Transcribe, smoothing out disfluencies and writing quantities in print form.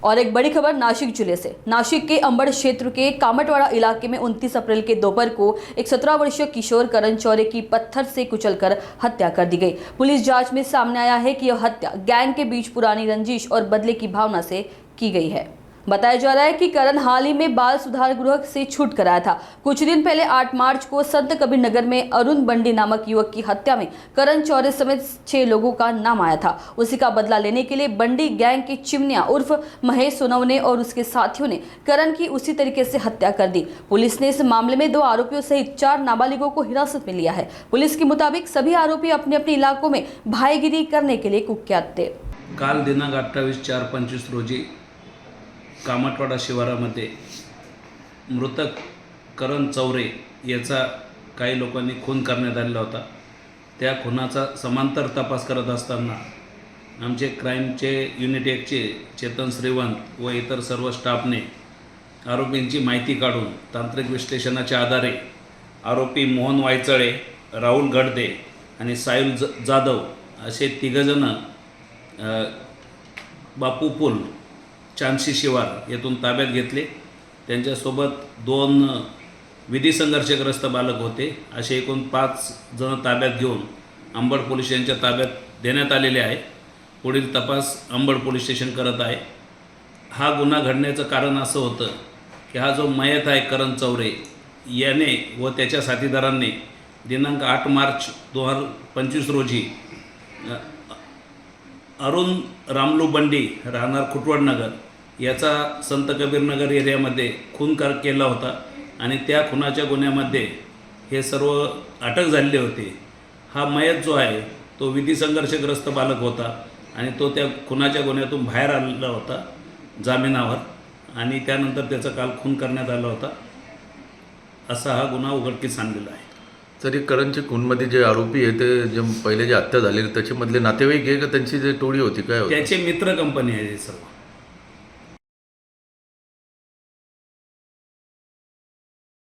और एक बड़ी खबर नासिक जिले से। नासिक के अंबड़ क्षेत्र के कामटवाड़ा इलाके में 29 अप्रैल के दोपहर को एक 17 वर्षीय किशोर करण चौरे की पत्थर से कुचलकर हत्या कर दी गई। पुलिस जांच में सामने आया है कि यह हत्या गैंग के बीच पुरानी रंजिश और बदले की भावना से की गई है। बताया जा रहा है कि करण हाल ही में बाल सुधार गृह से छूट कर आया था। कुछ दिन पहले 8 मार्च को संत कबीर नगर में अरुण बंडी नामक युवक की हत्या में करण चौरे समेत 6 लोगों का नाम आया था। उसी का बदला लेने के लिए बंडी गैंग के चिमनिया उर्फ महेश सोनवने और उसके साथियों ने करण की उसी तरीके से हत्या कर दी। पुलिस ने इस मामले में 2 आरोपियों सहित 4 नाबालिगों को हिरासत में लिया है। पुलिस के मुताबिक सभी आरोपी अपने अपने इलाकों में भाईगिरी करने के लिए कुख्यात थे। काल दिनांक 28/4/25 रोजी कामटवाडा शिवारामध्ये मृतक करण चौरे याचा काही लोकांनी खून करण्यात आलेला होता। त्या खुनाचा समांतर तपास करत असताना आमचे क्राईमचे युनिट 1चे चेतन श्रीवंत व इतर सर्व स्टाफने आरोपींची माहिती काढून तांत्रिक विश्लेषणाच्या आधारे आरोपी मोहन वायचळे, राहुल गडदे आणि साहिल जाधव असे 3 जण बापू पूल चांदशी शिवार येथून ताब्यात घेतले। त्यांच्यासोबत 2 विधी संघर्षग्रस्त बालक होते। असे एकूण 5 जण ताब्यात घेऊन अंबड पोलीस स्टेशनच्या ताब्यात देण्यात आलेले आहे। पुढील तपास अंबड पोलीस स्टेशन करत आहे। हा गुन्हा घडण्याचं कारण असं होतं की हा जो मयत आहे करण चौरे याने व त्याच्या साथीदारांनी दिनांक 8 मार्च 2025 रोजी अरुण रामलू बंडी राहणार खुटवड नगर याचा संत कबीर नगर एरियामध्ये खून केला होता आणि त्या खुनाच्या गुन्ह्यामध्ये हे सर्व अटक झालेले होते। हा मयत जो आहे तो विधी संघर्षग्रस्त बालक होता आणि तो त्या खुनाच्या गुन्ह्यातून बाहेर आलेला होता जामिनावर आणि त्यानंतर त्याचा काल खून करण्यात आला होता। असा हा गुन्हा उघडकीस आणलेला आहे। तरी करणच्या खूनमध्ये जे आरोपी आहे ते जे पहिले जे हत्या झालेली त्याच्यामधले नातेवाईक आहे का त्यांची जे टोळी होती काय होती? त्याचे मित्र कंपनी आहे सर्व।